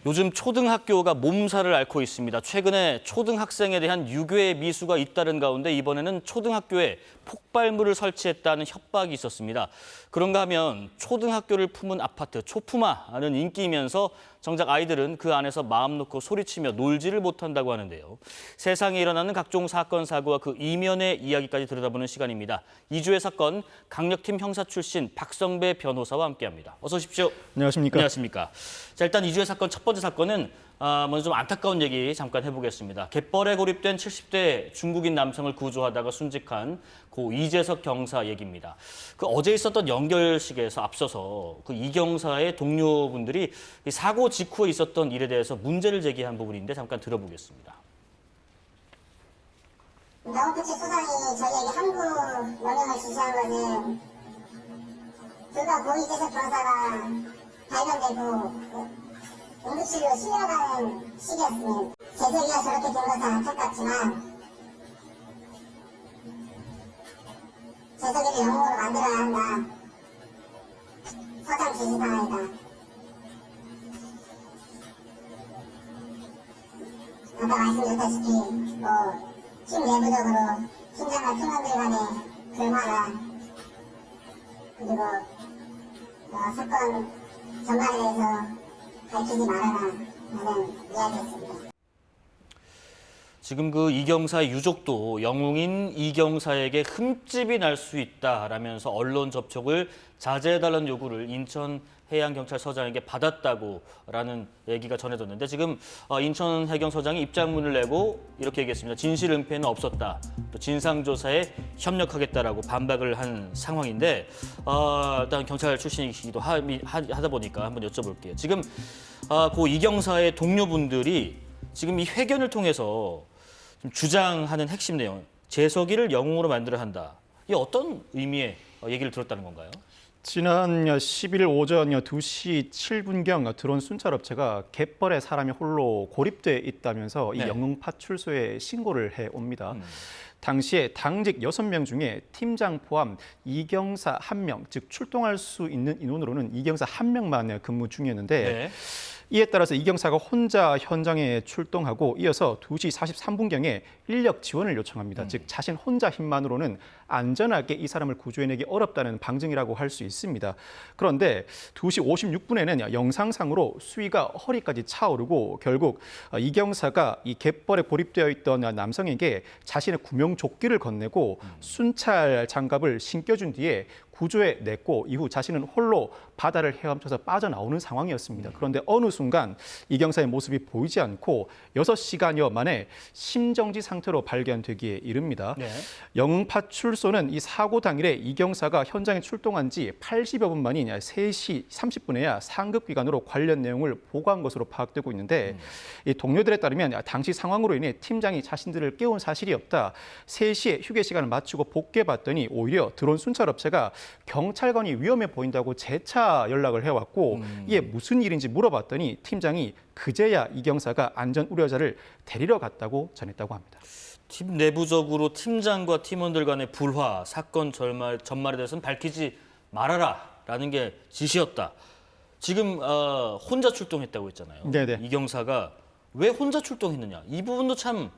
요즘 초등학교가 몸살을 앓고 있습니다. 최근에 초등학생에 대한 유괴 미수가 잇따른 가운데 이번에는 초등학교에 폭발물을 설치했다는 협박이 있었습니다. 그런가 하면 초등학교를 품은 아파트 초품화는 인기이면서 정작 아이들은 그 안에서 마음 놓고 소리치며 놀지를 못한다고 하는데요. 세상에 일어나는 각종 사건, 사고와 그 이면의 이야기까지 들여다보는 시간입니다. 이주의 사건 강력팀 형사 출신 박성배 변호사와 함께합니다. 어서 오십시오. 안녕하십니까. 안녕하십니까. 자, 일단 이주의 사건 첫 번째 사건은 먼저 좀 안타까운 얘기 잠깐 해보겠습니다. 갯벌에 고립된 70대 중국인 남성을 구조하다가 순직한 고 이재석 경사 얘기입니다. 그 어제 있었던 연결식에서 앞서서 그 이 경사의 동료분들이 이 사고 직후에 있었던 일에 대해서 문제를 제기한 부분인데 잠깐 들어보겠습니다. 명태치 수상이 저희에게 항구 명령을 지시한 것은 불과 고 이재석 경사가 발견되고 응급실로 실려가는 시기였습니다. 재석이가 저렇게 된 것은 안타깝지만 재석이를 영웅으로 만들어야 한다. 서장 지시사항이다. 아까 말씀드렸다시피 팀 내부적으로 팀장과 팀원들 간의 불만화 그리고 사건 전반에 대해서 밝히지 말아라 라는 이야기였습니다. 지금 그 이 경사의 유족도 영웅인 이 경사에게 흠집이 날 수 있다라면서 언론 접촉을 자제해달라는 요구를 인천해양경찰서장에게 받았다고라는 얘기가 전해졌는데 지금 인천해경서장이 입장문을 내고 이렇게 얘기했습니다. 진실 은폐는 없었다. 또 진상조사에 협력하겠다라고 반박을 한 상황인데 일단 경찰 출신이기도 하다 보니까 한번 여쭤볼게요. 지금 고 이 경사의 동료분들이 지금 이 회견을 통해서 주장하는 핵심 내용, 재석이를 영웅으로 만들어야 한다. 이게 어떤 의미의 얘기를 들었다는 건가요? 지난 11일 오전 2시 7분경 드론 순찰업체가 갯벌에 사람이 홀로 고립돼 있다면서 네. 이 영흥파출소에 신고를 해옵니다. 당시에 당직 6명 중에 팀장 포함 이경사 1명, 즉 출동할 수 있는 인원으로는 이경사 1명만 근무 중이었는데 네. 이에 따라서 이경사가 혼자 현장에 출동하고 이어서 2시 43분경에 인력 지원을 요청합니다. 즉 자신 혼자 힘만으로는 안전하게 이 사람을 구조해내기 어렵다는 방증이라고 할 수 있습니다. 그런데 2시 56분에는 영상상으로 수위가 허리까지 차오르고 결국 이경사가 이 갯벌에 고립되어 있던 남성에게 자신의 구명조끼를 건네고 순찰 장갑을 신겨준 뒤에 구조해 냈고 이후 자신은 홀로 바다를 헤엄쳐서 빠져나오는 상황이었습니다. 그런데 어느 순간 이경사의 모습이 보이지 않고 6시간여 만에 심정지 상태로 발견되기에 이릅니다. 네. 영흥파출소는 이 사고 당일에 이경사가 현장에 출동한 지 80여 분 만인 3시 30분에야 상급기관으로 관련 내용을 보고한 것으로 파악되고 있는데 이 동료들에 따르면 당시 상황으로 인해 팀장이 자신들을 깨운 사실이 없다. 3시에 휴게 시간을 마치고 복귀해봤더니 오히려 드론 순찰업체가 경찰관이 위험해 보인다고 재차 연락을 해왔고 이게 무슨 일인지 물어봤더니 팀장이 그제야 이경사가 안전 우려자를 데리러 갔다고 전했다고 합니다. 팀 내부적으로 팀장과 팀원들 간의 불화, 사건 전말에 대해서는 밝히지 말아라라는 게 지시였다. 지금 혼자 출동했다고 했잖아요. 네네. 이경사가 왜 혼자 출동했느냐. 이 부분도 참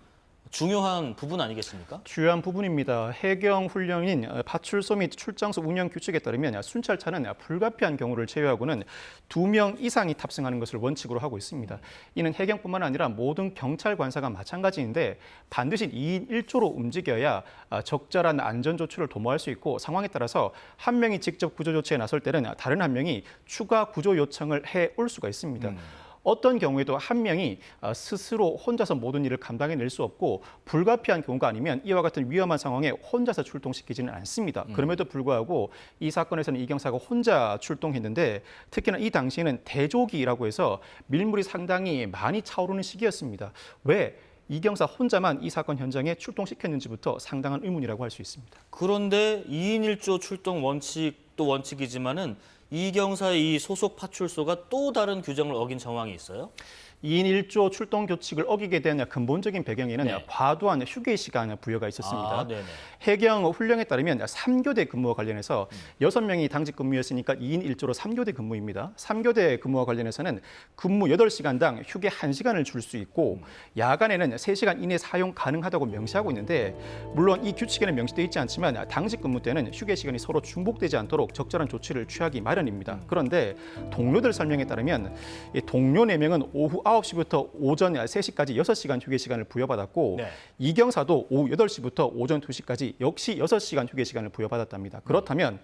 중요한 부분 아니겠습니까? 주요한 부분입니다. 해경 훈련인 파출소 및 출장소 운영 규칙에 따르면 순찰차는 불가피한 경우를 제외하고는 2명 이상이 탑승하는 것을 원칙으로 하고 있습니다. 이는 해경뿐만 아니라 모든 경찰 관사가 마찬가지인데 반드시 2인 1조로 움직여야 적절한 안전 조치를 도모할 수 있고 상황에 따라서 한 명이 직접 구조 조치에 나설 때는 다른 한 명이 추가 구조 요청을 해올 수가 있습니다. 어떤 경우에도 한 명이 스스로 혼자서 모든 일을 감당해낼 수 없고 불가피한 경우가 아니면 이와 같은 위험한 상황에 혼자서 출동시키지는 않습니다. 그럼에도 불구하고 이 사건에서는 이경사가 혼자 출동했는데 특히나 이 당시에는 대조기라고 해서 밀물이 상당히 많이 차오르는 시기였습니다. 왜 이경사 혼자만 이 사건 현장에 출동시켰는지부터 상당한 의문이라고 할 수 있습니다. 그런데 2인 1조 출동 원칙도 원칙이지만은 이경사의 이 소속 파출소가 또 다른 규정을 어긴 정황이 있어요? 2인 1조 출동 규칙을 어기게 된 근본적인 배경에는 네. 과도한 휴게 시간 부여가 있었습니다. 아, 네네. 해경 훈령에 따르면 3교대 근무와 관련해서 6명이 당직 근무였으니까 2인 1조로 3교대 근무입니다. 3교대 근무와 관련해서는 근무 8시간당 휴게 1시간을 줄 수 있고 야간에는 3시간 이내 사용 가능하다고 명시하고 있는데 물론 이 규칙에는 명시되어 있지 않지만 당직 근무 때는 휴게 시간이 서로 중복되지 않도록 적절한 조치를 취하기 마련입니다. 그런데 동료들 설명에 따르면 이 동료 4명은 오후 9시부터 오전 3시까지 6시간 휴게 시간을 부여받았고 네. 이경사도 오후 8시부터 오전 2시까지 역시 6시간 휴게 시간을 부여받았답니다. 그렇다면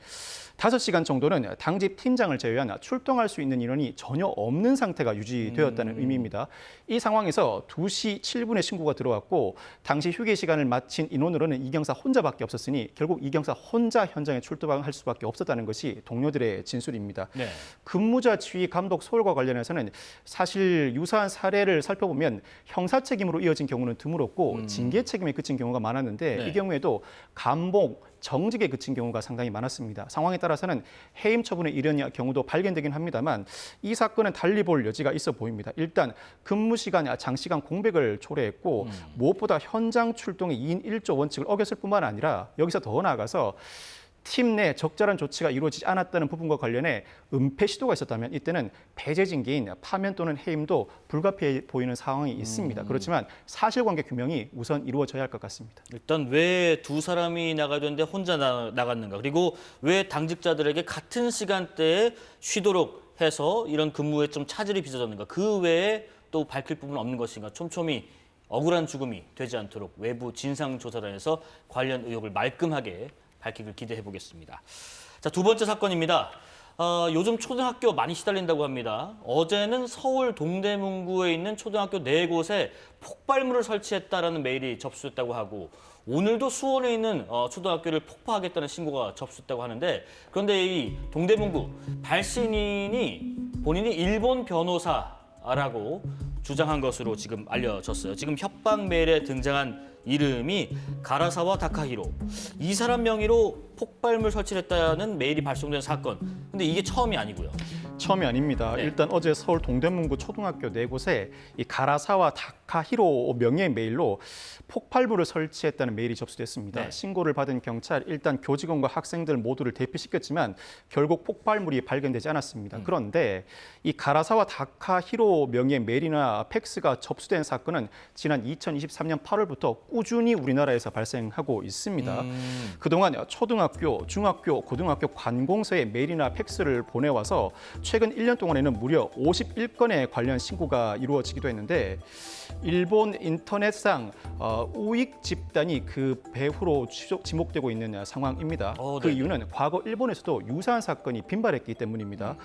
5시간 정도는 당직 팀장을 제외한 출동할 수 있는 인원이 전혀 없는 상태가 유지되었다는 의미입니다. 이 상황에서 2시 7분에 신고가 들어왔고 당시 휴게 시간을 마친 인원으로는 이경사 혼자밖에 없었으니 결국 이경사 혼자 현장에 출동할 수밖에 없었다는 것이 동료들의 진술입니다. 네. 근무자 지휘 감독 소홀과 관련해서는 사실 유사한 사례를 살펴보면 형사 책임으로 이어진 경우는 드물었고 징계 책임에 그친 경우가 많았는데 네. 이 경우에도 감봉, 정직에 그친 경우가 상당히 많았습니다. 상황에 따라서는 해임 처분에 이른 경우도 발견되긴 합니다만 이 사건은 달리 볼 여지가 있어 보입니다. 일단 근무 시간, 장시간 공백을 초래했고 무엇보다 현장 출동의 2인 1조 원칙을 어겼을 뿐만 아니라 여기서 더 나아가서 팀 내 적절한 조치가 이루어지지 않았다는 부분과 관련해 은폐 시도가 있었다면 이때는 배제 징계인 파면 또는 해임도 불가피해 보이는 상황이 있습니다. 그렇지만 사실관계 규명이 우선 이루어져야 할 것 같습니다. 일단 왜 두 사람이 나가야 되는데 혼자 나갔는가? 그리고 왜 당직자들에게 같은 시간대에 쉬도록 해서 이런 근무에 좀 차질이 빚어졌는가? 그 외에 또 밝힐 부분은 없는 것인가? 촘촘히 억울한 죽음이 되지 않도록 외부 진상조사단에서 관련 의혹을 말끔하게 밝히길 기대해 보겠습니다. 자, 두 번째 사건입니다. 요즘 초등학교 많이 시달린다고 합니다. 어제는 서울 동대문구에 있는 초등학교 4곳에 폭발물을 설치했다라는 메일이 접수됐다고 하고 오늘도 수원에 있는 초등학교를 폭파하겠다는 신고가 접수됐다고 하는데 그런데 이 동대문구 발신인이 본인이 일본 변호사라고 주장한 것으로 지금 알려졌어요. 지금 협박 메일에 등장한 이름이 가라사와 다카히로. 이 사람 명의로 폭발물 설치를 했다는 메일이 발송된 사건. 근데 이게 처음이 아니고요. 처음이 아닙니다. 네. 일단 어제 서울 동대문구 초등학교 4곳에 이 가라사와 다카히로 명의의 메일로 폭발물을 설치했다는 메일이 접수됐습니다. 네. 신고를 받은 경찰 일단 교직원과 학생들 모두를 대피시켰지만 결국 폭발물이 발견되지 않았습니다. 그런데 이 가라사와 다카히로 명의의 메일이나 팩스가 접수된 사건은 지난 2023년 8월부터 꾸준히 우리나라에서 발생하고 있습니다. 그동안 초등학교, 중학교, 고등학교 관공서에 메일이나 팩스를 보내와서 최근 1년 동안에는 무려 51건의 관련 신고가 이루어지기도 했는데 일본 인터넷상 우익 집단이 그 배후로 지목되고 있는 상황입니다. 그 네. 이유는 과거 일본에서도 유사한 사건이 빈발했기 때문입니다.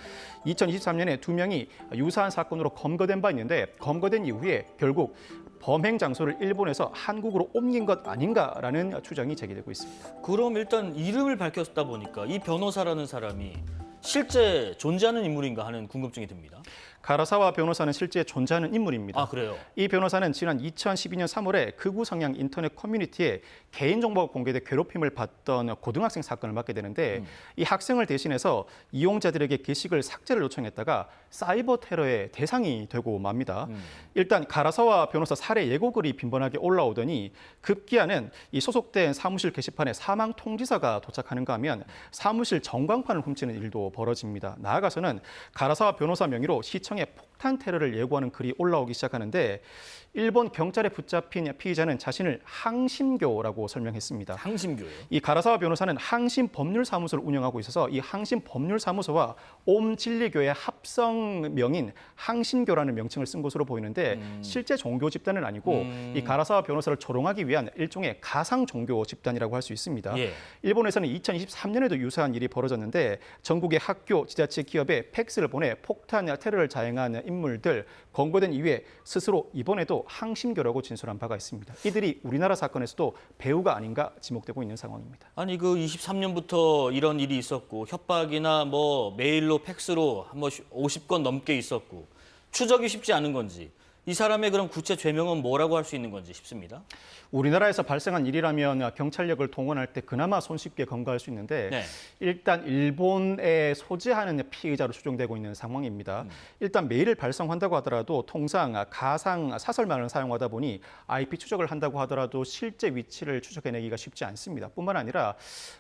2023년에 2명이 유사한 사건으로 검거된 바 있는데 검거된 이후에 결국 범행 장소를 일본에서 한국으로 옮긴 것 아닌가라는 추정이 제기되고 있습니다. 그럼 일단 이름을 밝혔다 보니까 이 변호사라는 사람이 실제 존재하는 인물인가 하는 궁금증이 듭니다. 가라사와 변호사는 실제 존재하는 인물입니다. 아, 그래요? 이 변호사는 지난 2012년 3월에 극우 성향 인터넷 커뮤니티에 개인정보가 공개돼 괴롭힘을 받던 고등학생 사건을 맡게 되는데 이 학생을 대신해서 이용자들에게 게시글 삭제를 요청했다가 사이버 테러의 대상이 되고 맙니다. 일단 가라사와 변호사 살해 예고글이 빈번하게 올라오더니 급기야는 이 소속된 사무실 게시판에 사망 통지서가 도착하는가 하면 사무실 전광판을 훔치는 일도 벌어집니다. 나아가서는 가라사와 변호사 명의로 시청에 폭탄 테러를 예고하는 글이 올라오기 시작하는데 일본 경찰에 붙잡힌 피의자는 자신을 항심교라고 설명했습니다. 항심교예요. 이 가라사와 변호사는 항심 법률사무소를 운영하고 있어서 이 항심 법률사무소와 옴진리교의 합성명인 항심교라는 명칭을 쓴 것으로 보이는데 실제 종교 집단은 아니고 이 가라사와 변호사를 조롱하기 위한 일종의 가상 종교 집단이라고 할 수 있습니다. 예. 일본에서는 2023년에도 유사한 일이 벌어졌는데 전국의 학교, 지자체, 기업에 팩스를 보내 폭탄 테러를 자행한 인물들 검거된 이후에 스스로 이번에도 항심교라고 진술한 바가 있습니다. 이들이 우리나라 사건에서도 배후가 아닌가 지목되고 있는 상황입니다. 아니 그 23년부터 이런 일이 있었고 협박이나 뭐 메일로 팩스로 뭐 50건 넘게 있었고 추적이 쉽지 않은 건지 이 사람의 그럼 구체 죄명은 뭐라고 할 수 있는 건지 싶습니다. 우리나라에서 발생한 일이라면 경찰력을 동원할 때 그나마 손쉽게 검거할 수 있는데 네. 일단 일본에 소재하는 피의자로 추정되고 있는 상황입니다. 일단 메일을 발송한다고 하더라도 통상 가상 사설망을 사용하다 보니 IP 추적을 한다고 하더라도 실제 위치를 추적해내기가 쉽지 않습니다. 뿐만 아니라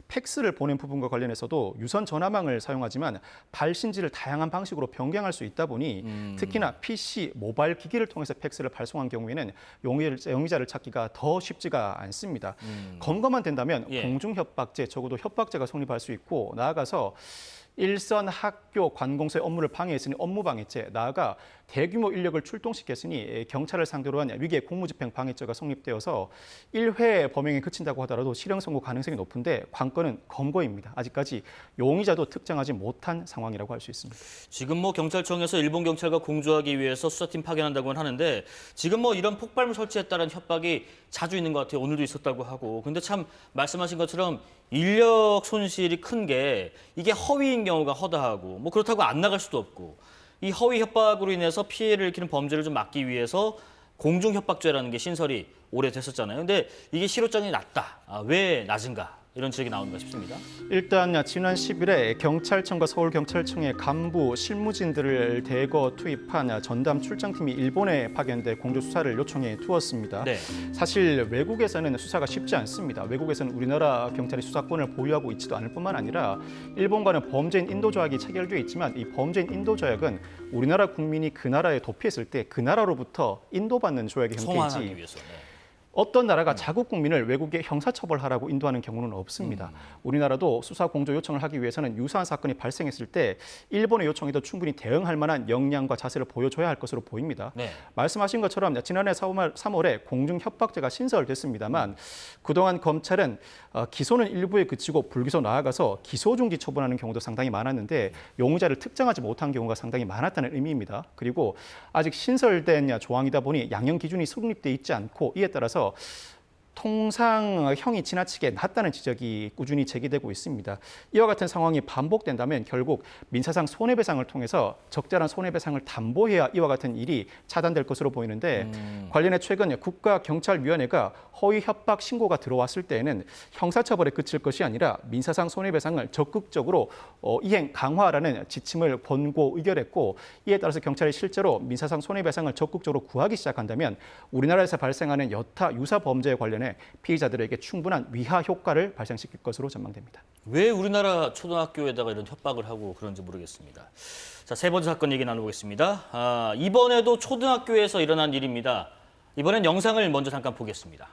팩스를 보낸 부분과 관련해서도 유선 전화망을 사용하지만 발신지를 다양한 방식으로 변경할 수 있다 보니 특히나 PC, 모바일 기기를 통해서 팩스를 발송한 경우에는 용의자를 찾기가 더 쉽지가 않습니다. 검거만 된다면 예. 공중협박죄, 적어도 협박죄가 성립할 수 있고 나아가서 일선 학교 관공서의 업무를 방해했으니 업무방해죄, 나아가 대규모 인력을 출동시켰으니 경찰을 상대로 한 위계 공무집행 방해죄가 성립되어서 1회 범행에 그친다고 하더라도 실형 선고 가능성이 높은데 관건은 검거입니다. 아직까지 용의자도 특정하지 못한 상황이라고 할 수 있습니다. 지금 뭐 경찰청에서 일본 경찰과 공조하기 위해서 수사팀 파견한다고는 하는데 지금 뭐 이런 폭발물 설치했다는 협박이 자주 있는 것 같아요. 오늘도 있었다고 하고. 근데 참 말씀하신 것처럼 인력 손실이 큰 게 이게 허위인 경우가 허다하고 뭐 그렇다고 안 나갈 수도 없고 이 허위 협박으로 인해서 피해를 일으키는 범죄를 좀 막기 위해서 공중협박죄라는 게 신설이 오래됐었잖아요. 근데 이게 실효성이 낮다. 왜 낮은가? 이런 지적이 나오는가 싶습니다. 일단 지난 10일에 경찰청과 서울경찰청의 간부, 실무진들을 대거 투입한 전담 출장팀이 일본에 파견돼 공조 수사를 요청해 두었습니다. 네. 사실 외국에서는 수사가 쉽지 않습니다. 외국에서는 우리나라 경찰이 수사권을 보유하고 있지도 않을 뿐만 아니라 일본과는 범죄인 인도 조약이 체결되어 있지만 이 범죄인 인도 조약은 우리나라 국민이 그 나라에 도피했을 때 그 나라로부터 인도받는 조약의 송환하기 형태이지 위해서. 네. 어떤 나라가 자국 국민을 외국에 형사처벌하라고 인도하는 경우는 없습니다. 우리나라도 수사 공조 요청을 하기 위해서는 유사한 사건이 발생했을 때 일본의 요청에도 충분히 대응할 만한 역량과 자세를 보여줘야 할 것으로 보입니다. 네. 말씀하신 것처럼 지난해 3월에 공중협박죄가 신설됐습니다만 그동안 검찰은 기소는 일부에 그치고 불기소 나아가서 기소 중지 처분하는 경우도 상당히 많았는데 용의자를 특정하지 못한 경우가 상당히 많았다는 의미입니다. 그리고 아직 신설된 조항이다 보니 양형 기준이 성립돼 있지 않고 이에 따라서 통상 형이 지나치게 낮다는 지적이 꾸준히 제기되고 있습니다. 이와 같은 상황이 반복된다면 결국 민사상 손해배상을 통해서 적절한 손해배상을 담보해야 이와 같은 일이 차단될 것으로 보이는데 관련해 최근 국가경찰위원회가 허위 협박 신고가 들어왔을 때에는 형사처벌에 그칠 것이 아니라 민사상 손해배상을 적극적으로 이행 강화하라는 지침을 권고 의결했고 이에 따라서 경찰이 실제로 민사상 손해배상을 적극적으로 구하기 시작한다면 우리나라에서 발생하는 여타 유사 범죄에 관련해 피의자들에게 충분한 위하 효과를 발생시킬 것으로 전망됩니다. 왜 우리나라 초등학교에다가 이런 협박을 하고 그런지 모르겠습니다. 자, 세 번째 사건 얘기 나눠보겠습니다. 이번에도 초등학교에서 일어난 일입니다. 이번엔 영상을 먼저 잠깐 보겠습니다.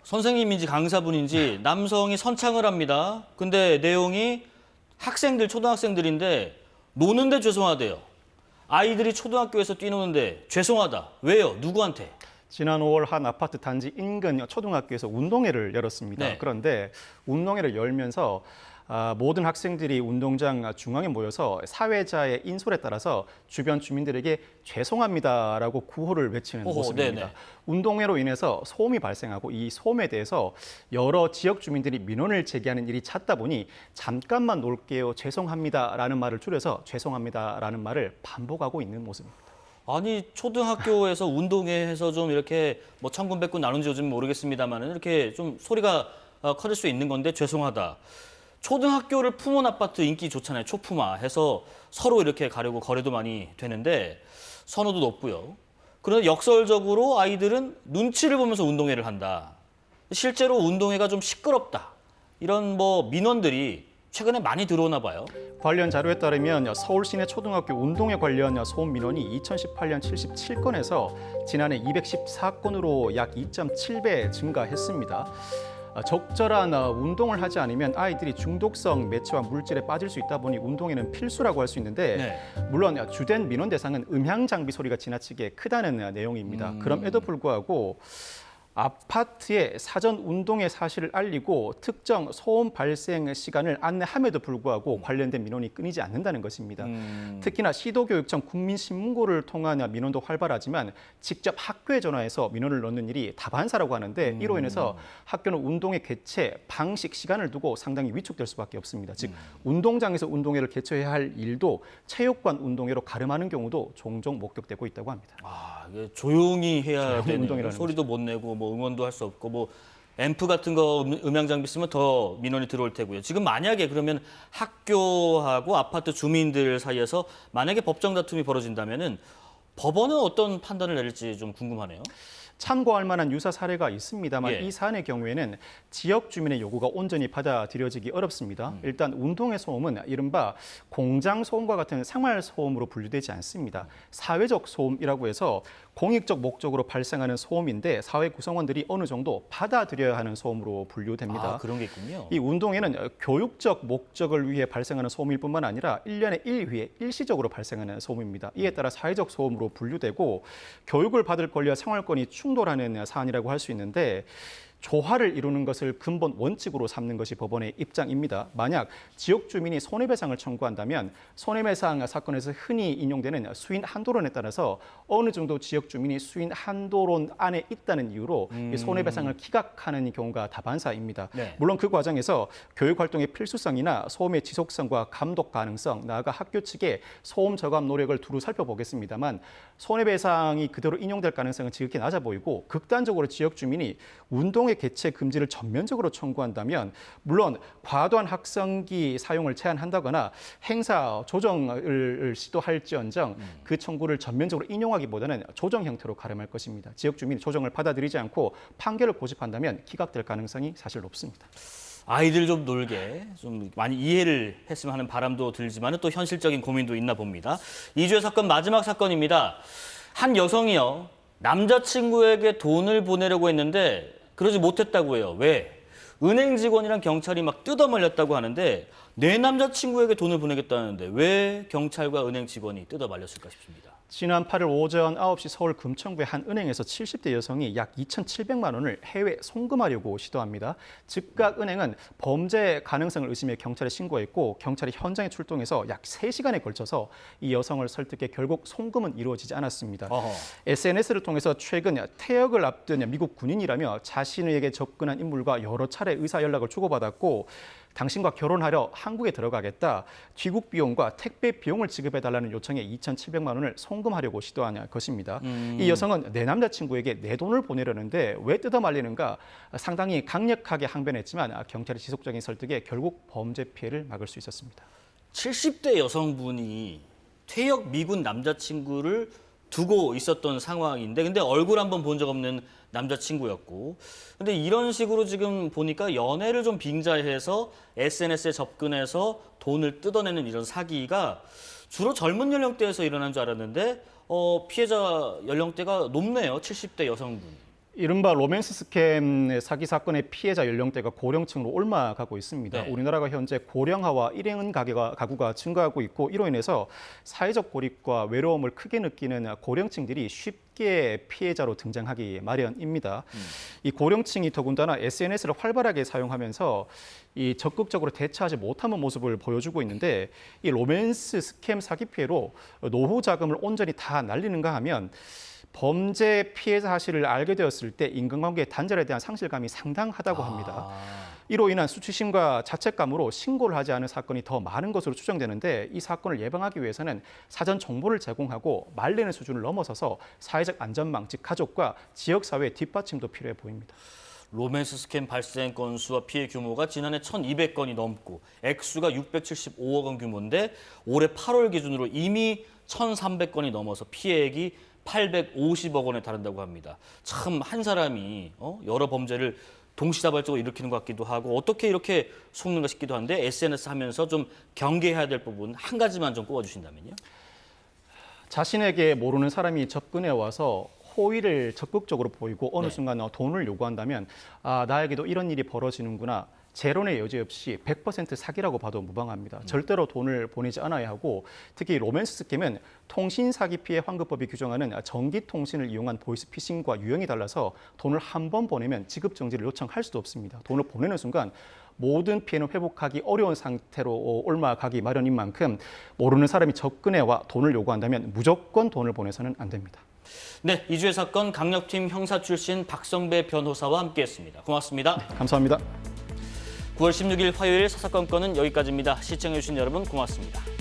선생님인지 강사분인지 남성이 선창을 합니다. 근데 내용이 학생들, 초등학생들인데 노는데 죄송하대요. 아이들이 초등학교에서 뛰노는데 죄송하다. 왜요? 누구한테? 지난 5월 한 아파트 단지 인근 초등학교에서 운동회를 열었습니다. 네. 그런데 운동회를 열면서 모든 학생들이 운동장 중앙에 모여서 사회자의 인솔에 따라서 주변 주민들에게 죄송합니다라고 구호를 외치는 오호, 모습입니다. 네네. 운동회로 인해서 소음이 발생하고 이 소음에 대해서 여러 지역 주민들이 민원을 제기하는 일이 잦다 보니 잠깐만 놀게요, 죄송합니다라는 말을 줄여서 죄송합니다라는 말을 반복하고 있는 모습입니다. 아니 초등학교에서 운동회에서 좀 이렇게 뭐 천군백군 나눈지 요즘 모르겠습니다만 이렇게 좀 소리가 커질 수 있는 건데 죄송하다. 초등학교를 품은 아파트 인기 좋잖아요. 초품화 해서 서로 이렇게 가려고 거래도 많이 되는데 선호도 높고요. 그런데 역설적으로 아이들은 눈치를 보면서 운동회를 한다. 실제로 운동회가 좀 시끄럽다. 이런 뭐 민원들이 최근에 많이 들어오나 봐요. 관련 자료에 따르면 서울 시내 초등학교 운동회 관련 소음 민원이 2018년 77건에서 지난해 214건으로 약 2.7배 증가했습니다. 적절한 운동을 하지 않으면 아이들이 중독성 매체와 물질에 빠질 수 있다 보니 운동회는 필수라고 할 수 있는데 네. 물론 주된 민원 대상은 음향 장비 소리가 지나치게 크다는 내용입니다. 그럼에도 불구하고 아파트에 사전 운동의 사실을 알리고 특정 소음 발생 시간을 안내함에도 불구하고 관련된 민원이 끊이지 않는다는 것입니다. 특히나 시도교육청 국민신문고를 통한 민원도 활발하지만 직접 학교에 전화해서 민원을 넣는 일이 다반사라고 하는데 이로 인해서 학교는 운동의 개최, 방식, 시간을 두고 상당히 위축될 수밖에 없습니다. 즉 운동장에서 운동회를 개최해야 할 일도 체육관 운동회로 가름하는 경우도 종종 목격되고 있다고 합니다. 아, 이게 조용히 해야 되는 운동이라는 소리도 못 내고 뭐 응원도 할 수 없고 뭐 앰프 같은 거 음향 장비 쓰면 더 민원이 들어올 테고요. 지금 만약에 그러면 학교하고 아파트 주민들 사이에서 만약에 법정 다툼이 벌어진다면은 법원은 어떤 판단을 내릴지 좀 궁금하네요. 참고할 만한 유사 사례가 있습니다만 예. 이 사안의 경우에는 지역 주민의 요구가 온전히 받아들여지기 어렵습니다. 일단 운동의 소음은 이른바 공장 소음과 같은 생활 소음으로 분류되지 않습니다. 사회적 소음이라고 해서 공익적 목적으로 발생하는 소음인데 사회 구성원들이 어느 정도 받아들여야 하는 소음으로 분류됩니다. 아, 그런 게 있군요. 이 운동회는 교육적 목적을 위해 발생하는 소음일 뿐만 아니라 1년에 1회에 일시적으로 발생하는 소음입니다. 이에 따라 사회적 소음으로 분류되고 교육을 받을 권리와 생활권이 충돌하는 사안이라고 할 수 있는데 조화를 이루는 것을 근본 원칙으로 삼는 것이 법원의 입장입니다. 만약 지역 주민이 손해배상을 청구한다면 손해배상 사건에서 흔히 인용되는 수인 한도론에 따라서 어느 정도 지역 주민이 수인 한도론 안에 있다는 이유로 이 손해배상을 기각하는 경우가 다반사입니다. 네. 물론 그 과정에서 교육 활동의 필수성이나 소음의 지속성과 감독 가능성, 나아가 학교 측의 소음 저감 노력을 두루 살펴보겠습니다만 손해배상이 그대로 인용될 가능성은 지극히 낮아 보이고 극단적으로 지역 주민이 운동회 개최 금지를 전면적으로 청구한다면 물론 과도한 학생기 사용을 제한한다거나 행사 조정을 시도할지언정 그 청구를 전면적으로 인용하기보다는 조정 형태로 가름할 것입니다. 지역 주민이 조정을 받아들이지 않고 판결을 고집한다면 기각될 가능성이 사실 높습니다. 아이들 좀 놀게 좀 많이 이해를 했으면 하는 바람도 들지만 또 현실적인 고민도 있나 봅니다. 이주의 사건 마지막 사건입니다. 한 여성이요. 남자친구에게 돈을 보내려고 했는데 그러지 못했다고 해요. 왜? 은행 직원이랑 경찰이 막 뜯어말렸다고 하는데 내 남자친구에게 돈을 보내겠다는데 왜 경찰과 은행 직원이 뜯어말렸을까 싶습니다. 지난 8일 오전 9시 서울 금천구의 한 은행에서 70대 여성이 약 2,700만 원을 해외 송금하려고 시도합니다. 즉각 은행은 범죄 가능성을 의심해 경찰에 신고했고 경찰이 현장에 출동해서 약 3시간에 걸쳐서 이 여성을 설득해 결국 송금은 이루어지지 않았습니다. 어허. SNS를 통해서 최근 퇴역을 앞둔 미국 군인이라며 자신에게 접근한 인물과 여러 차례 의사 연락을 주고받았고 당신과 결혼하려 한국에 들어가겠다. 귀국 비용과 택배 비용을 지급해달라는 요청에 2,700만 원을 송금하려고 시도한 것입니다. 이 여성은 내 남자친구에게 내 돈을 보내려는데 왜 뜯어말리는가 상당히 강력하게 항변했지만 경찰의 지속적인 설득에 결국 범죄 피해를 막을 수 있었습니다. 70대 여성분이 퇴역 미군 남자친구를 두고 있었던 상황인데 근데 얼굴 한번 본 적 없는 남자친구였고 근데 이런 식으로 지금 보니까 연애를 좀 빙자해서 SNS에 접근해서 돈을 뜯어내는 이런 사기가 주로 젊은 연령대에서 일어난 줄 알았는데 피해자 연령대가 높네요. 70대 여성분. 이른바 로맨스 스캠 사기 사건의 피해자 연령대가 고령층으로 올라가고 있습니다. 네. 우리나라가 현재 고령화와 일행 가구가 증가하고 있고 이로 인해서 사회적 고립과 외로움을 크게 느끼는 고령층들이 쉽게 피해자로 등장하기 마련입니다. 이 고령층이 더군다나 SNS를 활발하게 사용하면서 이 적극적으로 대처하지 못하는 모습을 보여주고 있는데 이 로맨스 스캠 사기 피해로 노후 자금을 온전히 다 날리는가 하면 범죄 피해 사실을 알게 되었을 때 인간관계의 단절에 대한 상실감이 상당하다고 합니다. 이로 인한 수치심과 자책감으로 신고를 하지 않은 사건이 더 많은 것으로 추정되는데 이 사건을 예방하기 위해서는 사전 정보를 제공하고 말리는 수준을 넘어서서 사회적 안전망, 즉 가족과 지역사회의 뒷받침도 필요해 보입니다. 로맨스 스캠 발생 건수와 피해 규모가 지난해 1,200건이 넘고 액수가 675억 원 규모인데 올해 8월 기준으로 이미 1,300건이 넘어서 피해액이 850억 원에 달한다고 합니다. 참 한 사람이 여러 범죄를 동시다발적으로 일으키는 것 같기도 하고 어떻게 이렇게 속는가 싶기도 한데 SNS 하면서 좀 경계해야 될 부분 한 가지만 좀 꼽아주신다면요. 자신에게 모르는 사람이 접근해 와서 호의를 적극적으로 보이고 어느 네. 순간 돈을 요구한다면 나에게도 이런 일이 벌어지는구나. 재론의 여지 없이 100% 사기라고 봐도 무방합니다. 절대로 돈을 보내지 않아야 하고 특히 로맨스 스캠은 통신 사기 피해 환급법이 규정하는 전기 통신을 이용한 보이스피싱과 유형이 달라서 돈을 한 번 보내면 지급 정지를 요청할 수도 없습니다. 돈을 보내는 순간 모든 피해는 회복하기 어려운 상태로 옮아가기 마련인 만큼 모르는 사람이 접근해와 돈을 요구한다면 무조건 돈을 보내서는 안 됩니다. 네, 이주의 사건 강력팀 형사 출신 박성배 변호사와 함께했습니다. 고맙습니다. 네, 감사합니다. 9월 16일 화요일 사사건건은 여기까지입니다. 시청해주신 여러분 고맙습니다.